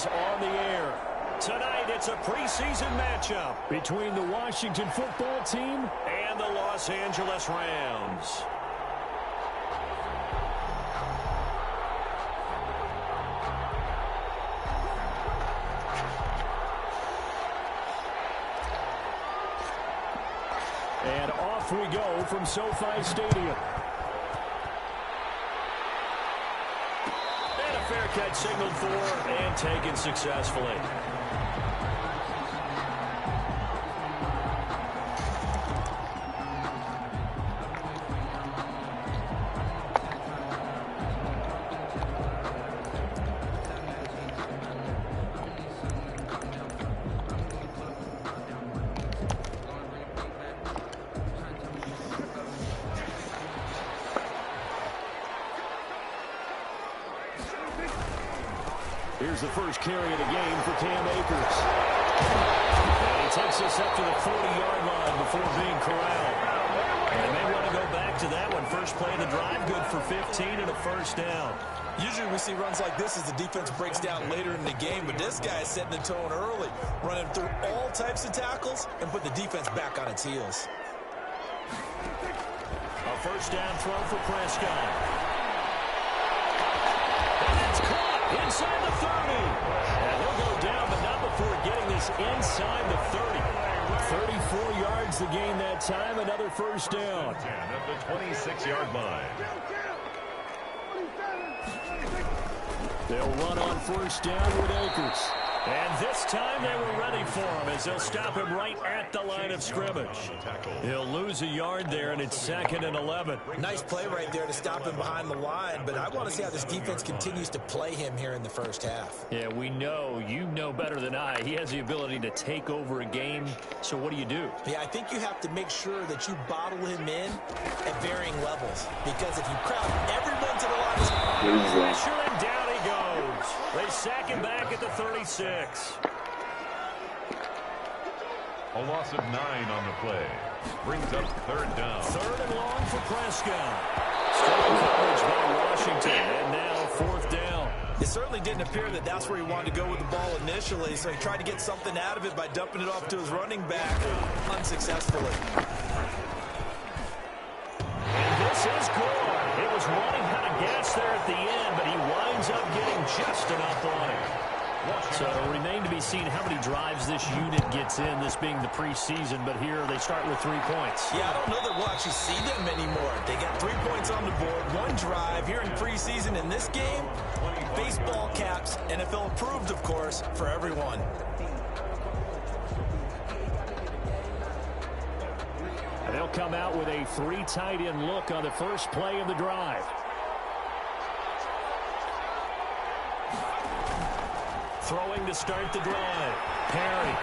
is on the air. Tonight, it's a preseason matchup between the Washington football team and the Los Angeles Rams. And off we go from SoFi Stadium. And a fair catch signaled for and taken successfully. Here's the first carry of the game for Cam Akers. And he takes us up to the 40-yard line before being corralled. And they may want to go back to that one. First play of the drive, good for 15 and a first down. Usually we see runs like this as the defense breaks down later in the game, but this guy is setting the tone early, running through all types of tackles and put the defense back on its heels. A first down throw for Prescott. And it's caught inside the 30. And he'll go down, but not before getting this inside the 30. 34 yards the gain that time, another first down. At the 26-yard line. They'll run on first down with Akers. And this time they were ready for him as they'll stop him right at the line of scrimmage. He'll lose a yard there, and it's 2nd and 11. Nice play right there to stop him behind the line, but I want to see how this defense continues to play him here in the first half. Yeah, we know, you know better than I, he has the ability to take over a game. So what do you do? Yeah, I think you have to make sure that you bottle him in at varying levels, because if you crowd everyone to the line, pressure, and down he goes. They sack him back at the 36. A loss of 9 on the play. Brings up 3rd down. 3rd and long for Prescott. Strong coverage by Washington, and now 4th down. It certainly didn't appear that that's where he wanted to go with the ball initially, so he tried to get something out of it by dumping it off to his running back unsuccessfully. And this is good. It was running out of gas there at the end, but he winds up getting just enough on it. So it'll remain to be seen how many drives this unit gets in, this being the preseason, but here they start with 3 points. Yeah, I don't know that we'll actually see them anymore. They got 3 points on the board, 1 drive here in preseason. In this game, baseball caps, NFL approved, of course, for everyone. And they'll come out with a 3 tight end look on the first play of the drive. Throwing to start the drive. Perry.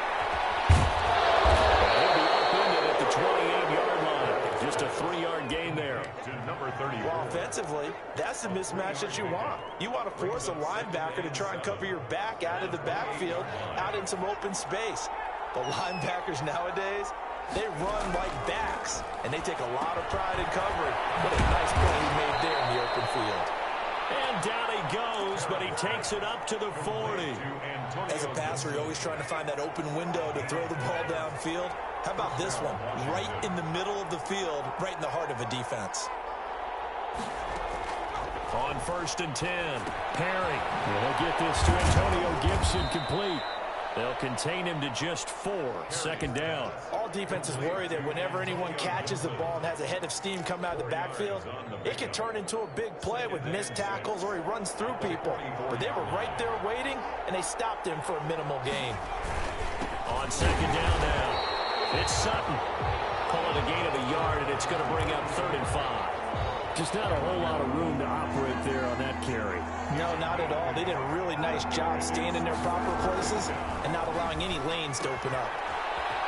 He'll be upended at the 28-yard line. Just a 3-yard gain there. To number 30. Well, offensively, that's the mismatch that you want. You want to force a linebacker to try and cover your back out of the backfield, out in some open space. The linebackers nowadays, they run like backs, and they take a lot of pride in covering. What a nice play he made there in the open field. And down he goes, but he takes it up to the 40. As a passer, you're always trying to find that open window to throw the ball downfield. How about this one? Right in the middle of the field, right in the heart of a defense. On 1st and 10, Perry. They'll get this to Antonio Gibson complete. They'll contain him to just 4. 2nd down. All defenses worry that whenever anyone catches the ball and has a head of steam come out of the backfield, it can turn into a big play with missed tackles or he runs through people. But they were right there waiting, and they stopped him for a minimal gain. On 2nd down now, it's Sutton. Pulling a gain of a yard, and it's going to bring up 3rd and 5. Just not a whole lot of room to operate there on that carry. No, not at all. They did a really nice job staying in their proper places and not allowing any lanes to open up.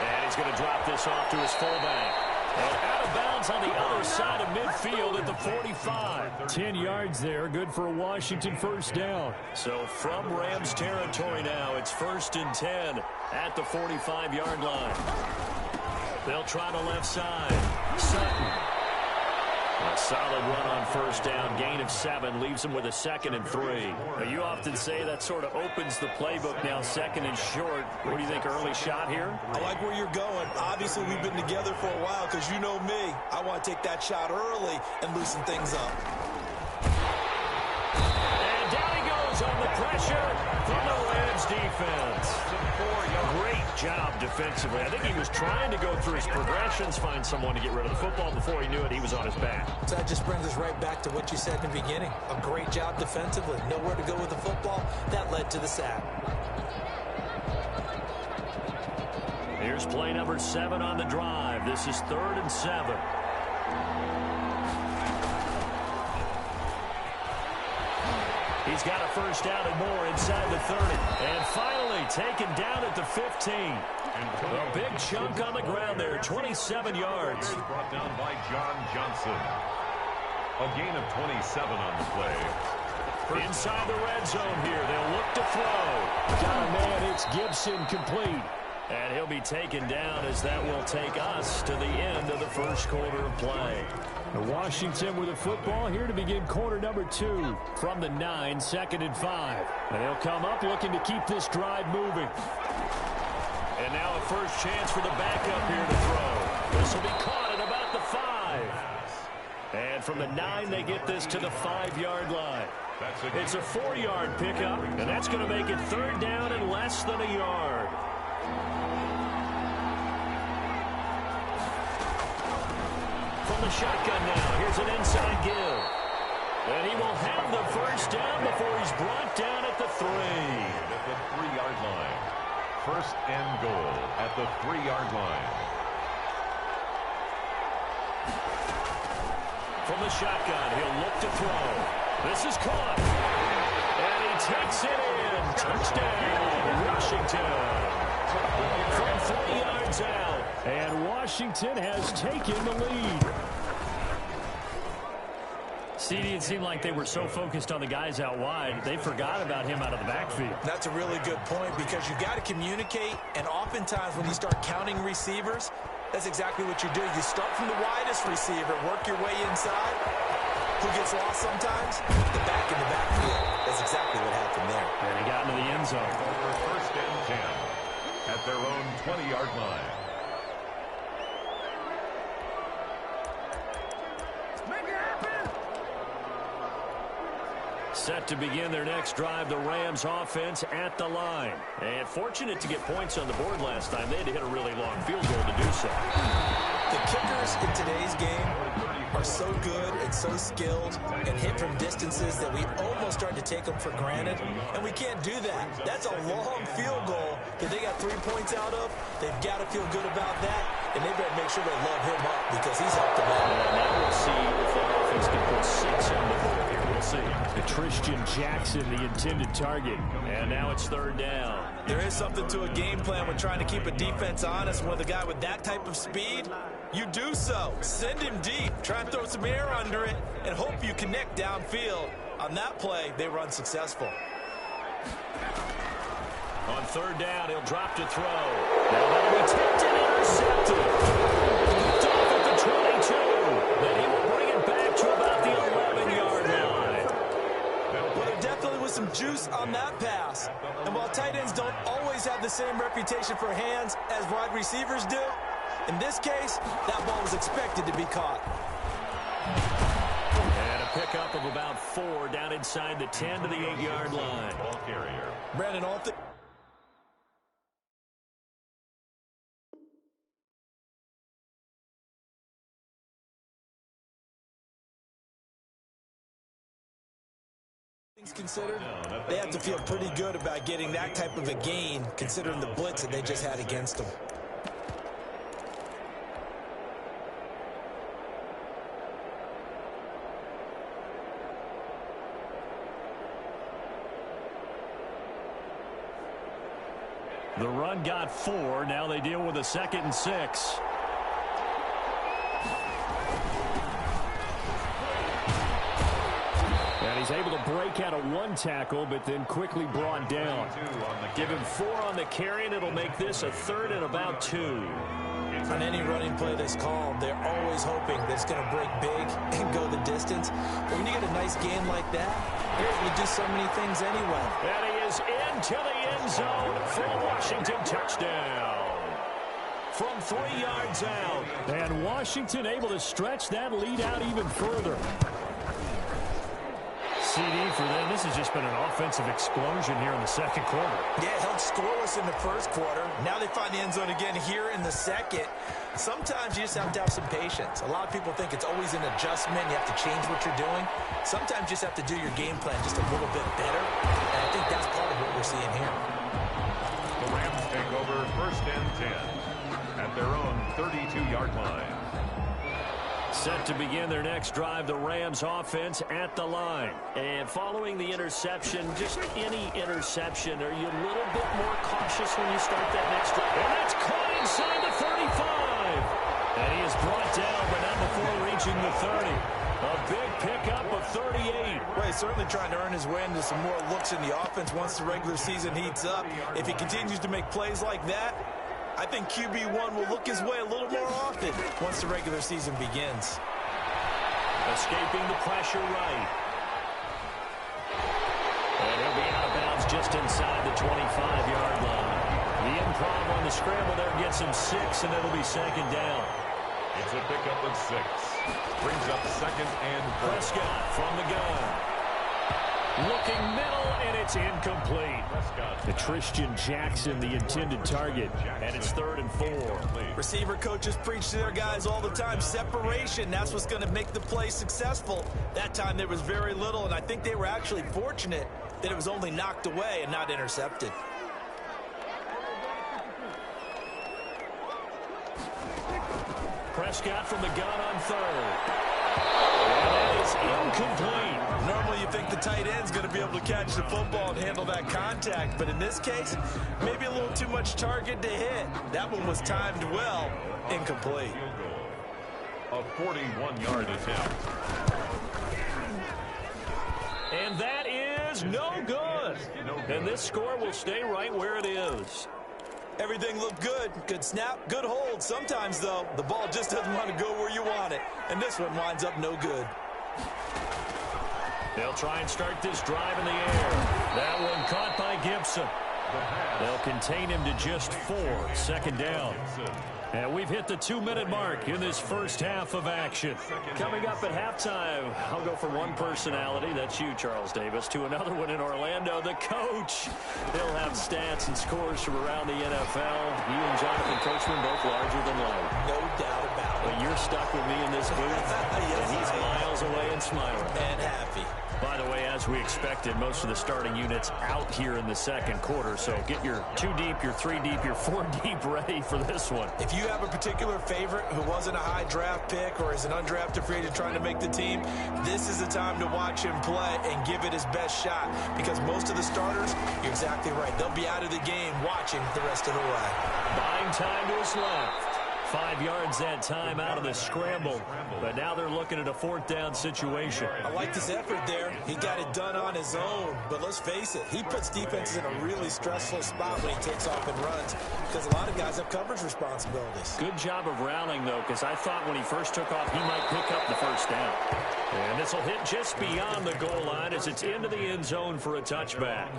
And he's going to drop this off to his fullback. And out of bounds on the other side of midfield at the 45. 10 yards there, good for a Washington first down. So from Rams territory now, it's 1st and 10 at the 45-yard line. They'll try the left side. Sutton. A solid run on first down, gain of 7, leaves him with a 2nd and 3. Now, you often say that sort of opens the playbook now, 2nd and short. What do you think, early shot here? I like where you're going. Obviously, we've been together for a while because you know me. I want to take that shot early and loosen things up. And down he goes on the pressure from the Rams defense. Great job defensively. I think he was trying to go through his progressions, find someone to get rid of the football. Before he knew it, he was on his back. So that just brings us right back to what you said in the beginning. A great job defensively. Nowhere to go with the football. That led to the sack. Here's play number 7 on the drive. This is 3rd and 7. He's got a first down and more inside the 30. And finally taken down at the 15. A big chunk on the ground there, 27 yards. Brought down by John Johnson. A gain of 27 on the play. Inside the red zone here. They'll look to throw. Got a man. It's Gibson, complete. And he'll be taken down as that will take us to the end of the first quarter of play. Washington with a football here to begin quarter number 2 from the 9, 2nd and 5. And they'll come up looking to keep this drive moving. And now a first chance for the backup here to throw. This will be caught at about the 5. And from the 9, they get this to the 5-yard line. It's a 4-yard pickup, and that's going to make it 3rd down and less than a yard. From the shotgun now, here's an inside give. And he will have the first down before he's brought down at the 3. At the 3-yard line. 1st and goal at the 3-yard line. From the shotgun, he'll look to throw. This is caught. And he takes it in. Touchdown, Washington. From 3 yards out. And Washington has taken the lead. CD, it seemed like they were so focused on the guys out wide, they forgot about him out of the backfield. That's a really good point because you got to communicate, and oftentimes when you start counting receivers, that's exactly what you do. You start from the widest receiver, work your way inside. Who gets lost sometimes? The back in the backfield. That's exactly what happened there. And he got into the end zone. For 1st and 10 at their own 20-yard line. Set to begin their next drive, the Rams offense at the line. And fortunate to get points on the board last time. They had to hit a really long field goal to do so. The kickers in today's game are so good and so skilled and hit from distances that we almost start to take them for granted. And we can't do that. That's a long field goal that they got 3 points out of. They've got to feel good about that. And they better make sure they load him up because he's helped them out. And now we'll see if the offense can put 6 on the board here. We'll see. Christian Jackson, the intended target. And now it's 3rd down. There is something to a game plan when trying to keep a defense honest. With a guy with that type of speed, you do so. Send him deep. Try and throw some air under it and hope you connect downfield. On that play, they were unsuccessful. On 3rd down, he'll drop to throw. Now that'll be tipped and intercepted. Picked off at the 22. Then he will bring it back to about the 11-yard line. Well, there definitely was some juice on that pass. And while tight ends don't always have the same reputation for hands as wide receivers do, in this case, that ball was expected to be caught. And a pickup of about 4 down inside the 10 to the 8-yard line. Ball carrier. Brandon, all things considered, they have to feel pretty good about getting that type of a gain, considering the blitz that they just had against them. The run got 4. Now they deal with a 2nd and 6. And he's able to break out of 1 tackle, but then quickly brought down. Give him 4 on the carry, and it'll make this a 3rd and about 2. On any running play that's called, they're always hoping that it's going to break big and go the distance. But when you get a nice game like that, you're able to do so many things anyway. And he is into the end zone for a Washington touchdown. From 3 yards out. And Washington able to stretch that lead out even further. CD for them. This has just been an offensive explosion here in the second quarter. Yeah, held scoreless in the first quarter. Now they find the end zone again here in the second. Sometimes you just have to have some patience. A lot of people think it's always an adjustment. You have to change what you're doing. Sometimes you just have to do your game plan just a little bit better. And I think that's part of what we're seeing here. The Rams take over 1st and 10 at their own 32-yard line. Set to begin their next drive, the Rams offense at the line. And following the interception, just any interception, are you a little bit more cautious when you start that next drive? And that's caught inside the 35. And he is brought down, but not before reaching the 30. A big pickup of 38. Well, he's certainly trying to earn his way into some more looks in the offense once the regular season heats up. If he continues to make plays like that, I think QB1 will look his way a little more often once the regular season begins. Escaping the pressure right. And he'll be out of bounds just inside the 25-yard line. The improv on the scramble there gets him 6, and it'll be 2nd down. It's a pickup of 6. Brings up 2nd and 4. Prescott from the gun. Looking middle, and it's incomplete. The Christian Jackson, the intended target, and it's 3rd and 4. Receiver coaches preach to their guys all the time. Separation, that's what's going to make the play successful. That time there was very little, and I think they were actually fortunate that it was only knocked away and not intercepted. Prescott from the gun on 3rd. And that is incomplete. Normally you think the tight end's going to be able to catch the football and handle that contact, but in this case, maybe a little too much target to hit. That one was timed well. Incomplete. A 41-yard attempt. And that is no good. And this score will stay right where it is. Everything looked good. Good snap, good hold. Sometimes, though, the ball just doesn't want to go where you want it. And this one winds up no good. They'll try and start this drive in the air. That one caught by Gibson. They'll contain him to just 4. 2nd down. And we've hit the 2-minute mark in this first half of action. Coming up at halftime, I'll go from one personality, that's you, Charles Davis, to another one in Orlando, the coach. He'll have stats and scores from around the NFL. You and Jonathan Coachman both larger than life. No doubt about it. But you're stuck with me in this booth, Yes, and he's miles away and smiling. And happy. By the way, as we expected, most of the starting units out here in the second quarter. So get your 2 deep, your 3 deep, your 4 deep ready for this one. If you have a particular favorite who wasn't a high draft pick or is an undrafted free agent trying to make the team, this is the time to watch him play and give it his best shot. Because most of the starters, you're exactly right, they'll be out of the game watching the rest of the way. Buying time to his left. 5 yards that time out of the scramble. But now they're looking at a 4th down situation. I like his effort there. He got it done on his own. But let's face it, he puts defenses in a really stressful spot when he takes off and runs because a lot of guys have coverage responsibilities. Good job of rallying, though, because I thought when he first took off, he might pick up the 1st down. And this will hit just beyond the goal line as it's into the end zone for a touchback.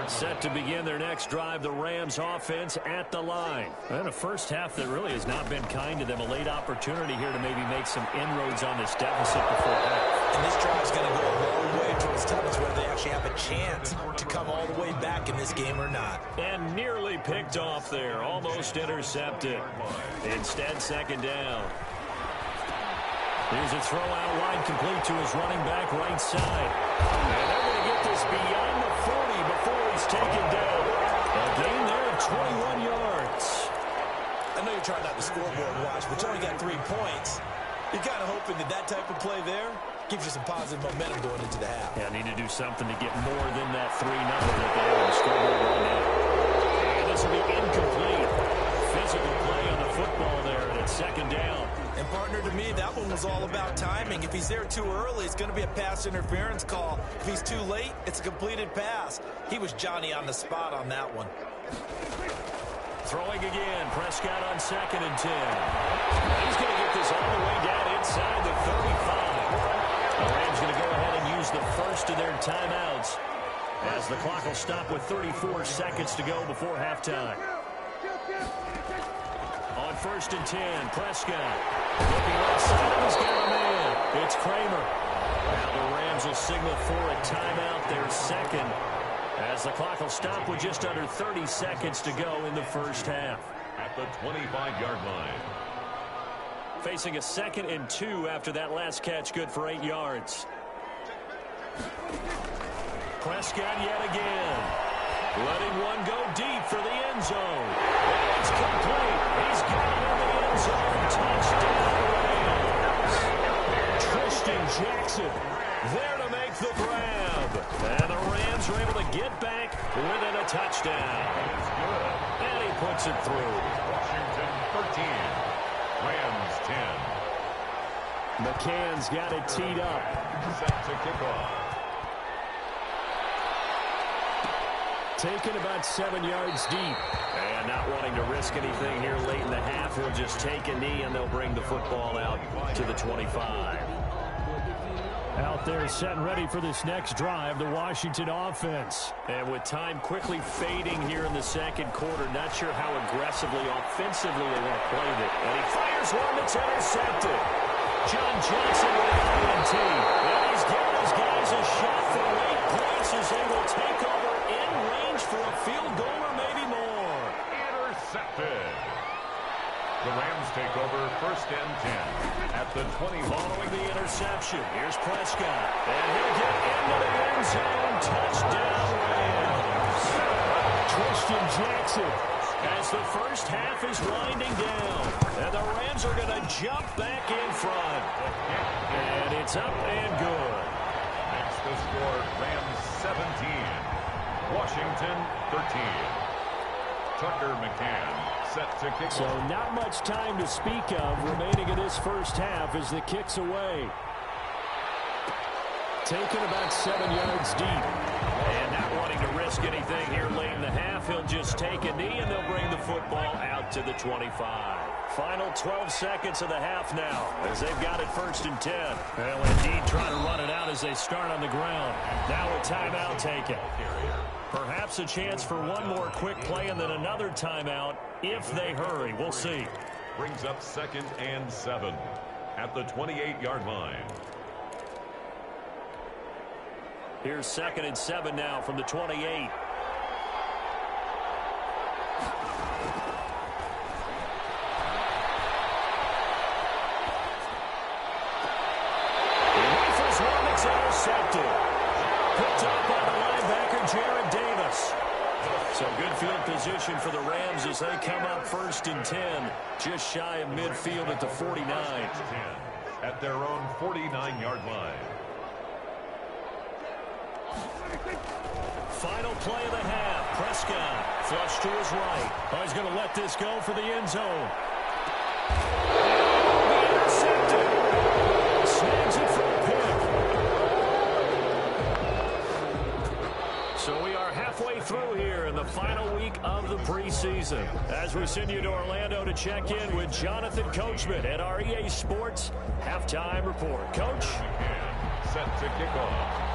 Set to begin their next drive, the Rams offense at the line. And a first half that really has not been kind to them. A late opportunity here to maybe make some inroads on this deficit before half. And this drive's going to go a long way towards telling us whether they actually have a chance to come all the way back in this game or not. And nearly picked off there. Almost intercepted. Instead, 2nd down. Here's a throw out wide, complete to his running back right side. And they're going to get this beyond the 40 before he's taken down. A gain there of 21 yards. I know you're trying not to scoreboard watch, but you only got 3 points. You're kind of hoping that that type of play there gives you some positive momentum going into the half. Yeah, need to do something to get more than that 3 number that they have on the scoreboard right now. And this will be incomplete. Physical play on the football there, and it's 2nd down. And partner, to me, that one was all about timing. If he's there too early, it's going to be a pass interference call. If he's too late, it's a completed pass. He was Johnny on the spot on that one. Throwing again. Prescott on 2nd and 10. He's going to get this all the way down inside the 35. The Rams going to go ahead and use the first of their timeouts as the clock will stop with 34 seconds to go before halftime. On 1st and 10, Prescott. Looking left side, he's got a man. It's Kramer. Now the Rams will signal for a timeout, their second, as the clock will stop with just under 30 seconds to go in the first half. At the 25-yard line. Facing a 2nd and 2 after that last catch, good for 8 yards. Prescott yet again. Letting one go deep for the end zone. It's complete. He's got it in the end zone. Touchdown Rams. Tristan Jackson there to make the grab. And the Rams are able to get back within a touchdown. And he puts it through. Washington 13. Rams 10. McCann's got it teed up. Set to kick off. Taken about 7 yards deep. And not wanting to risk anything here late in the half, he'll just take a knee and they'll bring the football out to the 25. Out there set and ready for this next drive, the Washington offense. And with time quickly fading here in the second quarter, not sure how aggressively, offensively they want to play it. And he fires one that's intercepted. John Johnson with an INT. And he's giving his guys a shot for late points as they will take over in range for a field goal or maybe more. Intercepted. The Rams take over 1st and 10 at the 20. Following the interception, here's Prescott. And he'll get into the end zone. Touchdown Rams. Tristan Jackson as the first half is winding down. And the Rams are going to jump back in front. And it's up and good. That's the score. Rams 17. Washington 13. Tucker McCann set to kick. So not much time to speak of remaining in this first half as the kick's away. Taken about 7 yards deep. And not wanting to risk anything here late in the half, he'll just take a knee and they'll bring the football out to the 25. Final 12 seconds of the half now as they've got it 1st and 10. Well, indeed trying to run it out as they start on the ground. Now a timeout taken. Perhaps a chance for one more quick play and then another timeout if they hurry. We'll see. Brings up 2nd and 7 at the 28-yard line. Here's 2nd and 7 now from the 28. He rifles one that's intercepted. Picked up by the linebacker, Jared Davis. So good field position for the Rams as they come up 1st and 10, just shy of midfield at the 49. At their own 49-yard line. Final play of the half. Prescott flush to his right. Oh, he's going to let this go for the end zone. Intercepted. Snags it for a pick. So we are halfway through here in the final week of the preseason as we send you to Orlando to check in with Jonathan Coachman at our EA Sports Halftime Report. Coach? Set to kick off.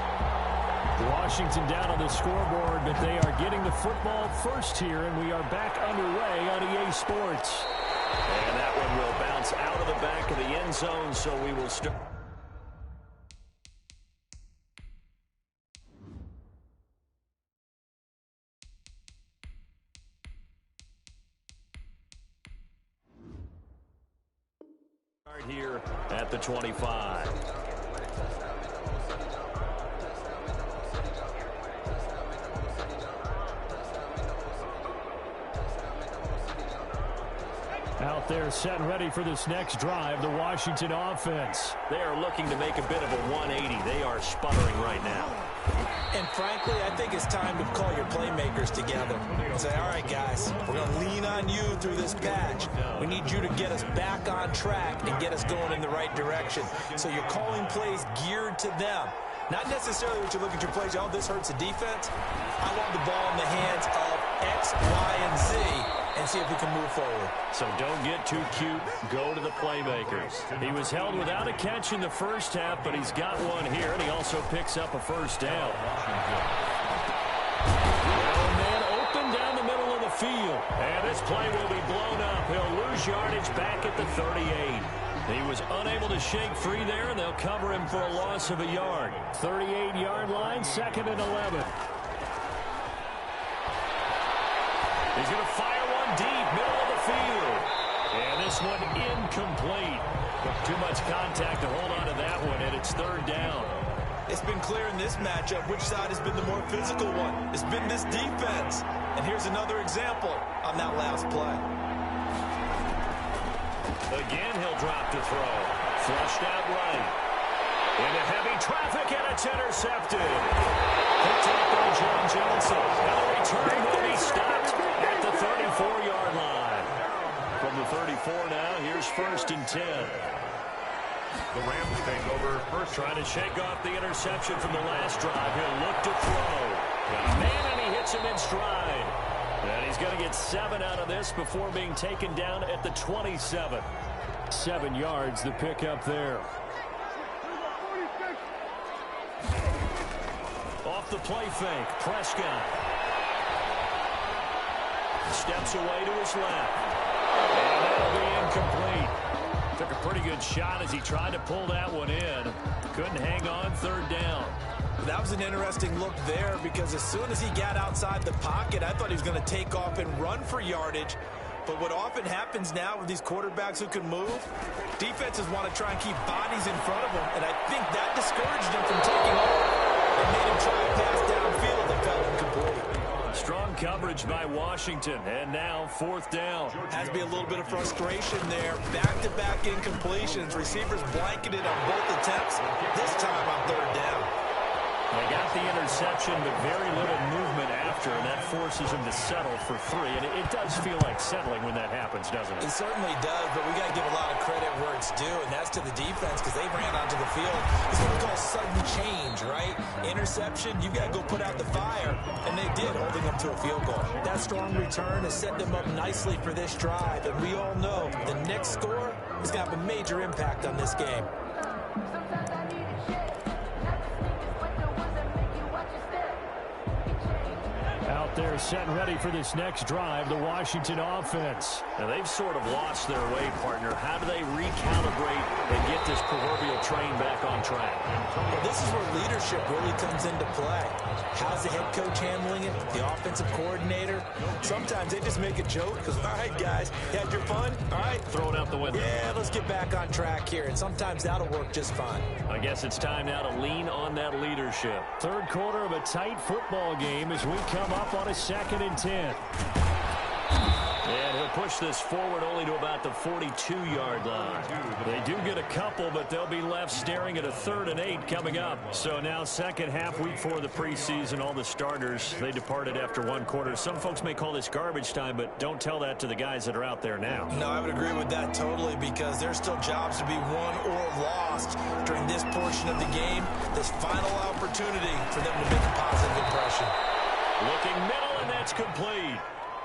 Washington down on the scoreboard, but they are getting the football first here, and we are back underway on EA Sports. And that one will bounce out of the back of the end zone, so we will start. Here at the 25. Out there set and ready for this next drive, the Washington offense. They are looking to make a bit of a 180. They are sputtering right now. And frankly, I think it's time to call your playmakers together and say, all right, guys, we're going to lean on you through this patch. We need you to get us back on track and get us going in the right direction. So you're calling plays geared to them. Not necessarily what you look at your plays, oh, this hurts the defense. I want the ball in the hands of X, Y, and Z, and and see if he can move forward. So don't get too cute. Go to the playmakers. He was held without a catch in the first half, but he's got one here, and he also picks up a first down. Man open down the middle of the field. And this play will be blown up. He'll lose yardage back at the 38. He was unable to shake free there, and they'll cover him for a loss of a yard. 38-yard line, 2nd and 11. He's going to fire one deep, middle of the field. And this one incomplete. Too much contact to hold on to that one, and it's 3rd down. It's been clear in this matchup which side has been the more physical one. It's been this defense. And here's another example on that last play. Again, he'll drop to throw. Flushed out right. Into heavy traffic, and it's intercepted. Picked up by John Johnson. Now the return will be stopped at the 34-yard line. From the 34 now, here's 1st and 10. The Rams take over first. Trying to shake off the interception from the last drive. He'll look to throw. Got a man, and he hits him in stride. And he's going to get 7 out of this before being taken down at the 27. 7 yards, the pickup there. Off the play fake, Prescott. Steps away to his left. And that'll be incomplete. Took a pretty good shot as he tried to pull that one in. Couldn't hang on, 3rd down. That was an interesting look there because as soon as he got outside the pocket, I thought he was going to take off and run for yardage. But what often happens now with these quarterbacks who can move, defenses want to try and keep bodies in front of them, and I think that discouraged him from taking off and made him try and pass downfield that fell incomplete. Strong coverage by Washington, and now 4th down. Has to be a little bit of frustration there. Back-to-back incompletions. Receivers blanketed on both attempts, this time on 3rd down. They got the interception, but very little movement after, and that forces him to settle for 3. And it does feel like settling when that happens, doesn't it? It certainly does, but we got to give a lot of credit where it's due, and that's to the defense because they ran onto the field. It's what we call sudden change, right? Interception, you got to go put out the fire, and they did, holding them to a field goal. That strong return has set them up nicely for this drive, and we all know the next score is going to have a major impact on this game. They're set and ready for this next drive, the Washington offense. Now, they've sort of lost their way, partner. How do they recalibrate and get this proverbial train back on track? Well, this is where leadership really comes into play. How's the head coach handling it? The offensive coordinator? Sometimes they just make a joke because, all right, guys, you had your fun? All right. Throw it out the window. Yeah, let's get back on track here, and sometimes that'll work just fine. I guess it's time now to lean on that leadership. 3rd quarter of a tight football game as we come up on a 2nd and 10. And he'll push this forward only to about the 42-yard line. They do get a couple, but they'll be left staring at a 3rd and 8 coming up. So now 2nd half, week 4 of the preseason, all the starters, they departed after 1 quarter. Some folks may call this garbage time, but don't tell that to the guys that are out there now. No, I would agree with that totally because there's still jobs to be won or lost during this portion of the game. This final opportunity for them to make a positive impression. Looking middle, and that's complete.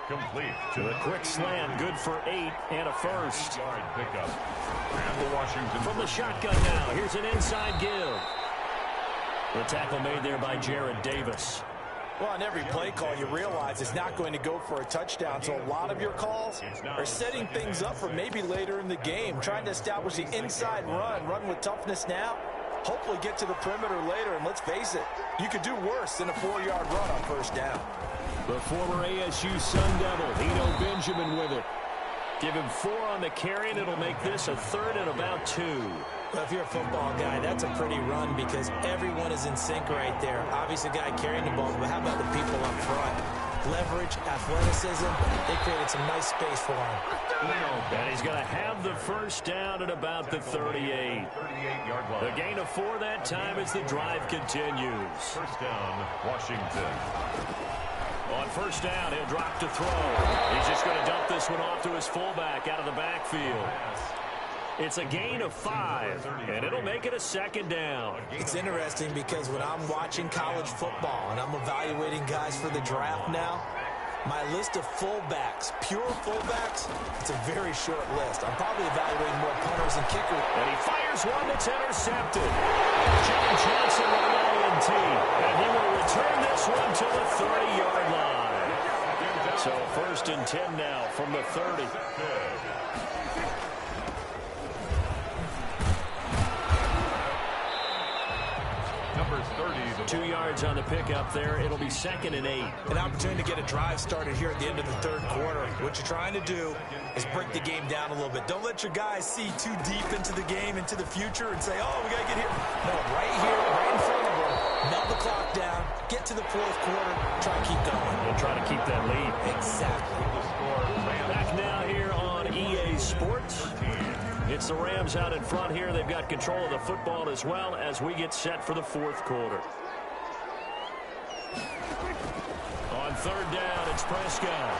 Complete to a quick slant, good for 8 and a first. Yard pickup. And the Washington from the shotgun now. Here's an inside give. The tackle made there by Jared Davis. Well, on every play call, you realize it's not going to go for a touchdown. So a lot of your calls are setting things up for maybe later in the game, trying to establish the inside run with toughness now. Hopefully get to the perimeter later, and let's face it, you could do worse than a 4-yard run on 1st down. The former ASU Sun Devil, Eno Benjamin with it. Give him 4 on the carry, and it'll make this a 3rd and about 2. Well, if you're a football guy, that's a pretty run because everyone is in sync right there. Obviously, the guy carrying the ball, but how about the people up front? Leverage, athleticism, they created some nice space for him. And he's going to have the first down at about the 38. 38-yard line. The gain of 4 that time as the drive continues. First down, Washington. On 1st down, he'll drop to throw. He's just going to dump this one off to his fullback out of the backfield. It's a gain of 5, and it'll make it a 2nd down. It's interesting because when I'm watching college football and I'm evaluating guys for the draft now, My list of fullbacks, pure fullbacks, it's a very short list. I'm probably evaluating more punters and kickers. And he fires one that's intercepted. John Johnson with the INT. And he will return this one to the 30-yard line. So 1st and 10 now from the 30. Numbers 30. 2 yards on the pickup there. It'll be 2nd and 8. An opportunity to get a drive started here at the end of the 3rd quarter. What you're trying to do is break the game down a little bit. Don't let your guys see too deep into the game, into the future, and say, oh, we got to get here. No, right here, right in front of them. Melt the clock down, get to the 4th quarter, try to keep going. We'll try to keep that lead. Exactly. Back now here on EA Sports. It's the Rams out in front here. They've got control of the football as well as we get set for the 4th quarter. On 3rd down, it's Prescott.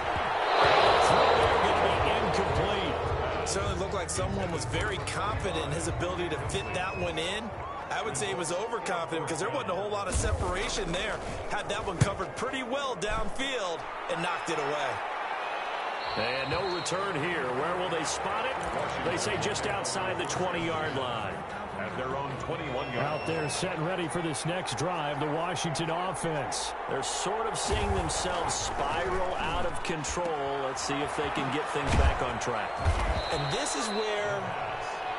Throw there going to be incomplete. Certainly looked like someone was very confident in his ability to fit that one in. I would say he was overconfident because there wasn't a whole lot of separation there. Had that one covered pretty well downfield and knocked it away. And no return here. Where will they spot it? They say just outside the 20-yard line. At their own 21-yard. Out there set and ready for this next drive, the Washington offense. They're sort of seeing themselves spiral out of control. Let's see if they can get things back on track. And this is where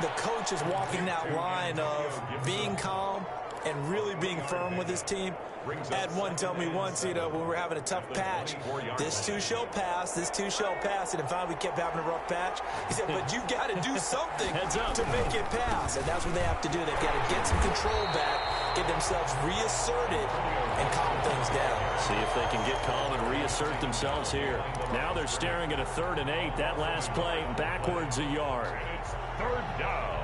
the coach is walking that line of being calm and really being firm with his team. I had one tell me once, when we were having a tough patch, this too shall pass, this too shall pass, and finally we kept having a rough patch. He said, but you got to do something to make it pass, and that's what they have to do. They've got to get some control back, get themselves reasserted, and calm things down. See if they can get calm and reassert themselves here. Now they're staring at a 3rd and 8. That last play, backwards a yard. 3rd down.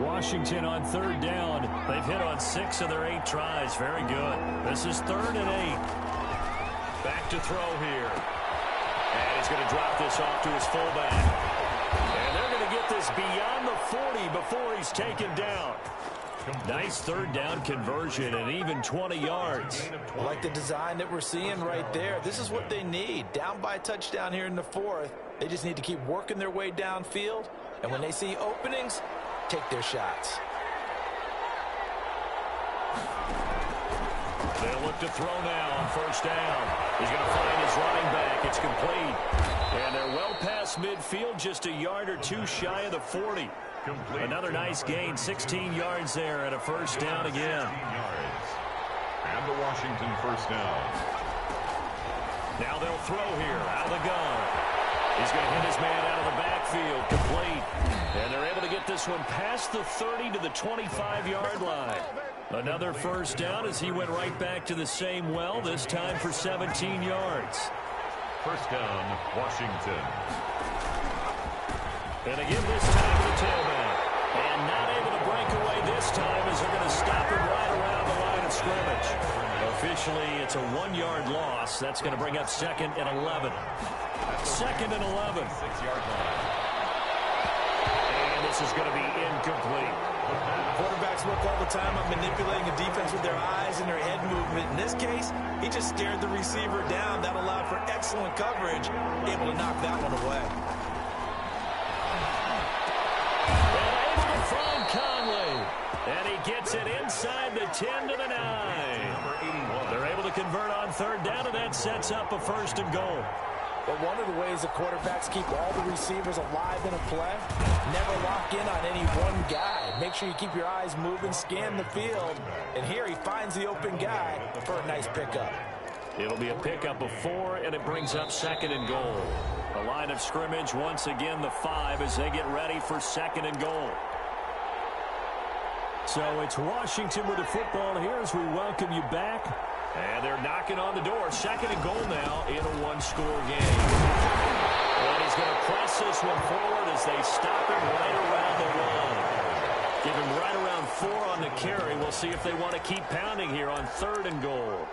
Washington on 3rd down. They've hit on 6 of their 8 tries. Very good. This is 3rd and 8. Back to throw here. And he's going to drop this off to his fullback. And they're going to get this beyond the 40 before he's taken down. Nice 3rd down conversion and even 20 yards. I like the design that we're seeing right there. This is what they need. Down by a touchdown here in the 4th. They just need to keep working their way downfield. And when they see openings, take their shots. They'll look to throw now on 1st down. He's going to find his running back. It's complete. And they're well past midfield, just a yard or 2 shy of the 40. Complete. Another nice gain, 16 yards there and a 1st down again. And the Washington 1st down. Now they'll throw here out of the gun. He's going to hit his man out of the backfield, complete. And they're able to get this one past the 30 to the 25-yard line. Another 1st down as he went right back to the same well, this time for 17 yards. 1st down, Washington. And again this time to the tailback. And not able to break away this time as they're going to stop him right around the line of scrimmage. Officially, it's a 1-yard loss. That's going to bring up 2nd and 11. 2nd and 11. 6-yard line. And this is going to be incomplete. Quarterbacks work all the time on manipulating a defense with their eyes and their head movement. In this case, he just stared the receiver down. That allowed for excellent coverage, able to knock that one away. And able to find Conley. And he gets it inside the 10 to the 9. They're able to convert on 3rd down, and that sets up a 1st and goal. But one of the ways the quarterbacks keep all the receivers alive in a play, never lock in on any one guy. Make sure you keep your eyes moving, scan the field. And here he finds the open guy for a nice pickup. It'll be a pickup of 4, and it brings up 2nd and goal. The line of scrimmage, once again, the 5 as they get ready for 2nd and goal. So it's Washington with the football here as we welcome you back. And they're knocking on the door. 2nd and goal now in a 1-score game. And he's going to press this one forward as they stop him right around the line. Give him right around 4 on the carry. We'll see if they want to keep pounding here on 3rd and goal.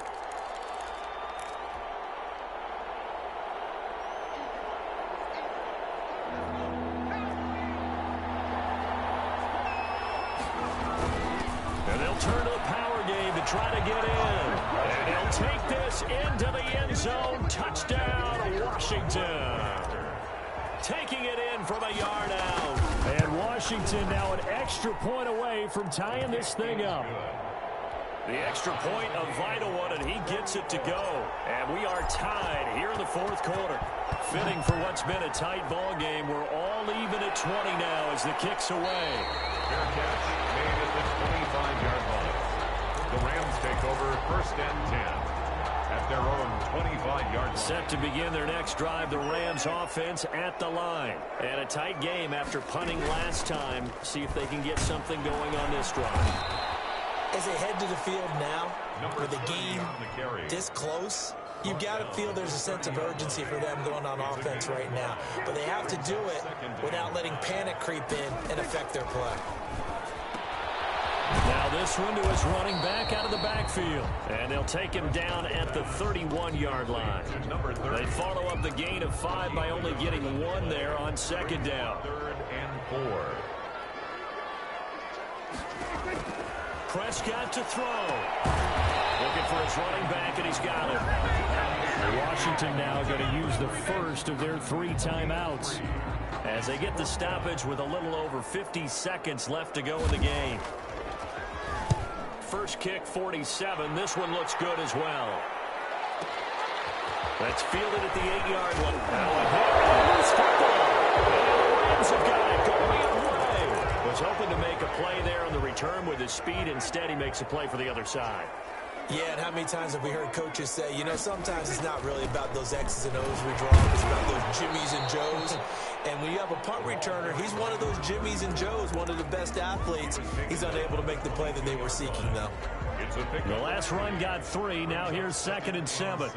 And they'll turn to the power game to try to get in. And he'll take this into the end zone. Touchdown, Washington. Taking it in from a yard out. And Washington now an extra point away from tying this thing up. The extra point, a vital one, and he gets it to go. And we are tied here in the fourth quarter. Fitting for what's been a tight ball game. We're all even at 20 now as the kick's away. Fair catch made at the 25-yard line. The Rams take over first and 10 at their own 25-yard line. Set to begin their next drive, the Rams offense at the line. And a tight game after punting last time. See if they can get something going on this drive. As they head to the field now, with the game this close, you've got to feel there's a sense of urgency for them going on offense right now. But they have to do it without letting panic creep in and affect their play. Now this one to his running back out of the backfield. And they'll take him down at the 31-yard line. They follow up the gain of 5 by only getting 1 there on second down. 3rd and 4. Prescott to throw. Looking for his running back, and he's got it. Washington now going to use the first of their 3 timeouts as they get the stoppage with a little over 50 seconds left to go in the game. First kick, 47. This one looks good as well. That's fielded at the 8-yard line. Now a hit. The Rams have got it going away. Was hoping to make a play there on the return with his speed. Instead, he makes a play for the other side. Yeah, and how many times have we heard coaches say, you know, sometimes it's not really about those X's and O's we draw. It's about those Jimmies and Joes. And when you have a punt returner, he's one of those Jimmies and Joes, one of the best athletes. He's unable to make the play that they were seeking, though. The last run got 3. Now here's 2nd and 7.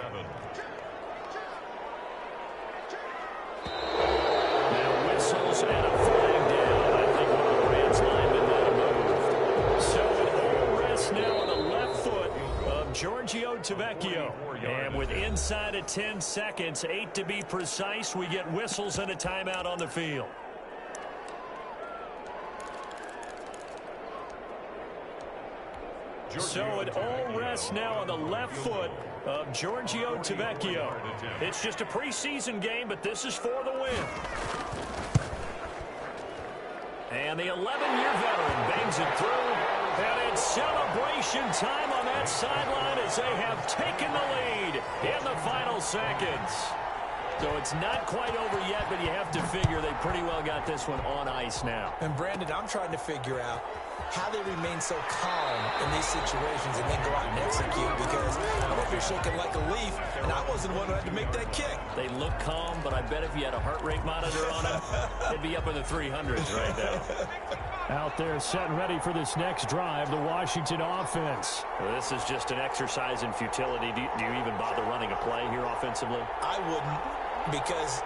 Now whistles and a flag down. I think one of the Rams linemen might have moved. So it all rests now on the left foot of Giorgio Tavecchio. And with inside of 10 seconds, 8 to be precise, we get whistles and a timeout on the field. So it all rests now on the left foot of Giorgio Tavecchio. It's just a preseason game, but this is for the win. And the 11-year veteran bangs it through. And it's celebration time on that sideline as they have taken the lead in the final seconds. So it's not quite over yet, but you have to figure they pretty well got this one on ice now. And Brandon, I'm trying to figure out how they remain so calm in these situations and then go out and execute, because I don't know if you're shaking like a leaf, and I wasn't the one who had to make that kick. They look calm, but I bet if you had a heart rate monitor on them, they'd be up in the 300s right now. Out there set and ready for this next drive, the Washington offense. Well, this is just an exercise in futility. Do you even bother running a play here offensively? I wouldn't, because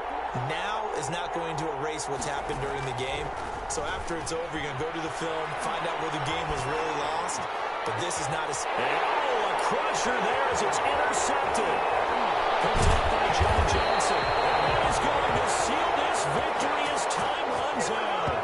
now is not going to erase what's happened during the game. So after it's over, you're going to go to the film, find out where the game was really lost. But this is not a... Oh, a crusher there as it's intercepted. Picked up by John Johnson. And he's going to seal this victory as time runs out.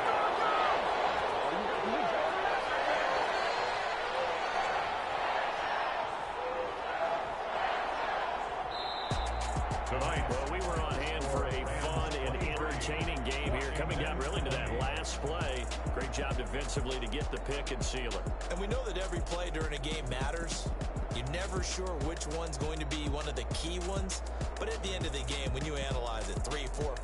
Tonight, well, we were on hand for a fun and entertaining game here. Coming down really to that last play. Great job defensively to get the pick and seal it. And we know that every play during a game matters. You're never sure which one's going to be one of the key ones. But at the end of the game, when you analyze it, 3, 4,